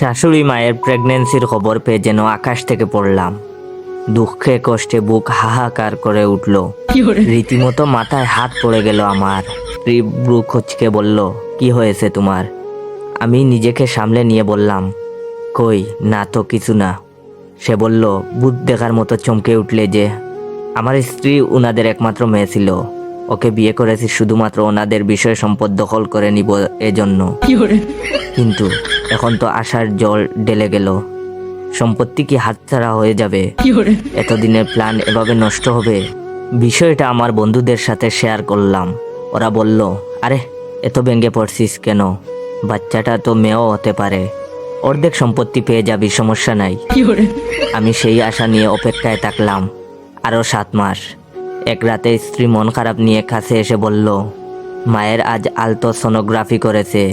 শাশুড়ি মায়ের প্রেগন্যান্সির খবর পেয়ে যেন আকাশ থেকে পড়লাম। দুঃখে কষ্টে বুক হাহাকার করে উঠল। রীতিমতো মাথায় হাত পড়ে গেল আমার। স্ত্রী ব্রু কুঁচকে বলল, কি হয়েছে তোমার? আমি নিজেকে সামলে নিয়ে বললাম, কই না তো কিছু না। সে বলল, ভূত দেখার মতো চমকে উঠলে যে। আমার স্ত্রী ওনাদের একমাত্র মেয়ে ছিল। ওকে বিয়ে করেছি শুধুমাত্র ওনাদের বিষয় সম্পদ দখল করে নিব এজন্য। কিন্তু এখন তো আশার জল ঢেলে গেল। সম্পত্তি কি হাতছাড়া হয়ে যাবে? এতদিনের প্ল্যান এভাবে নষ্ট হবে? বিষয়টা আমার বন্ধুদের সাথে শেয়ার করলাম। ওরা বলল, আরে এত ভেঙে পড়ছিস কেন? বাচ্চাটা তো মেয়েও হতে পারে, অর্ধেক সম্পত্তি পেয়ে যাবি, সমস্যা নাই। আমি সেই আশা নিয়ে অপেক্ষায় থাকলাম আরো 7 মাস। এক রাতে স্ত্রী মন খারাপ নিয়ে কাছে এসে বলল, মায়ের আজ আলট্রাসোনোগ্রাফি করেছে।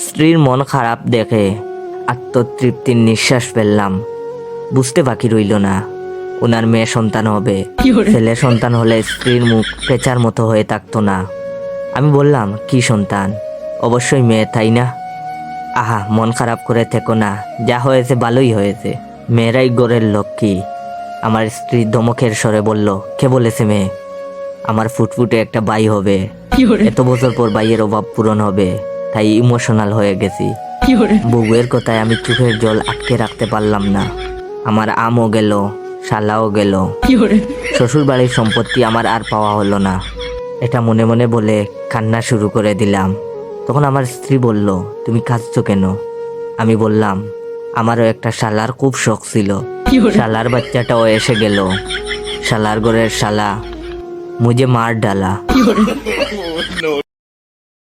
স্ত্রীর মন খারাপ দেখে আত্মতৃপ্তির নিঃশ্বাস ফেললাম। বুঝতে বাকি রইল না, ওনার মেয়ে সন্তান হবে। ছেলে সন্তান হলে স্ত্রীর মুখ পেঁচার মতো হয়ে থাকতো না। আমি বললাম, কি সন্তান? অবশ্যই মেয়ে, তাই না? আহা, মন খারাপ করে থেকো না, যা হয়েছে ভালোই হয়েছে, মেয়েরাই গড়ের লক্ষ্মী। আমার স্ত্রী ধমকের স্বরে বলল, কে বলেছে মেয়ে? আমার ফুটফুটে একটা ভাই হবে। এত বছর পর ভাইয়ের অভাব পূরণ হবে, তাই ইমোশনাল হয়ে গেছি। বউয়ের কথায় আমি চোখের জল আটকে রাখতে পারলাম না। আমার আমও গেল, শালাও গেল। শ্বশুর বাড়ির সম্পত্তি আমার আর পাওয়া হলো না। এটা মনে মনে বলে কান্না শুরু করে দিলাম। তখন আমার স্ত্রী বলল, তুমি কাঁদছো কেন? আমি বললাম, আমারও একটা শালার খুব শখ ছিল। শালার বাচ্চাটাও এসে গেল। শালার ঘরের শালা মুঝে মার ডালা।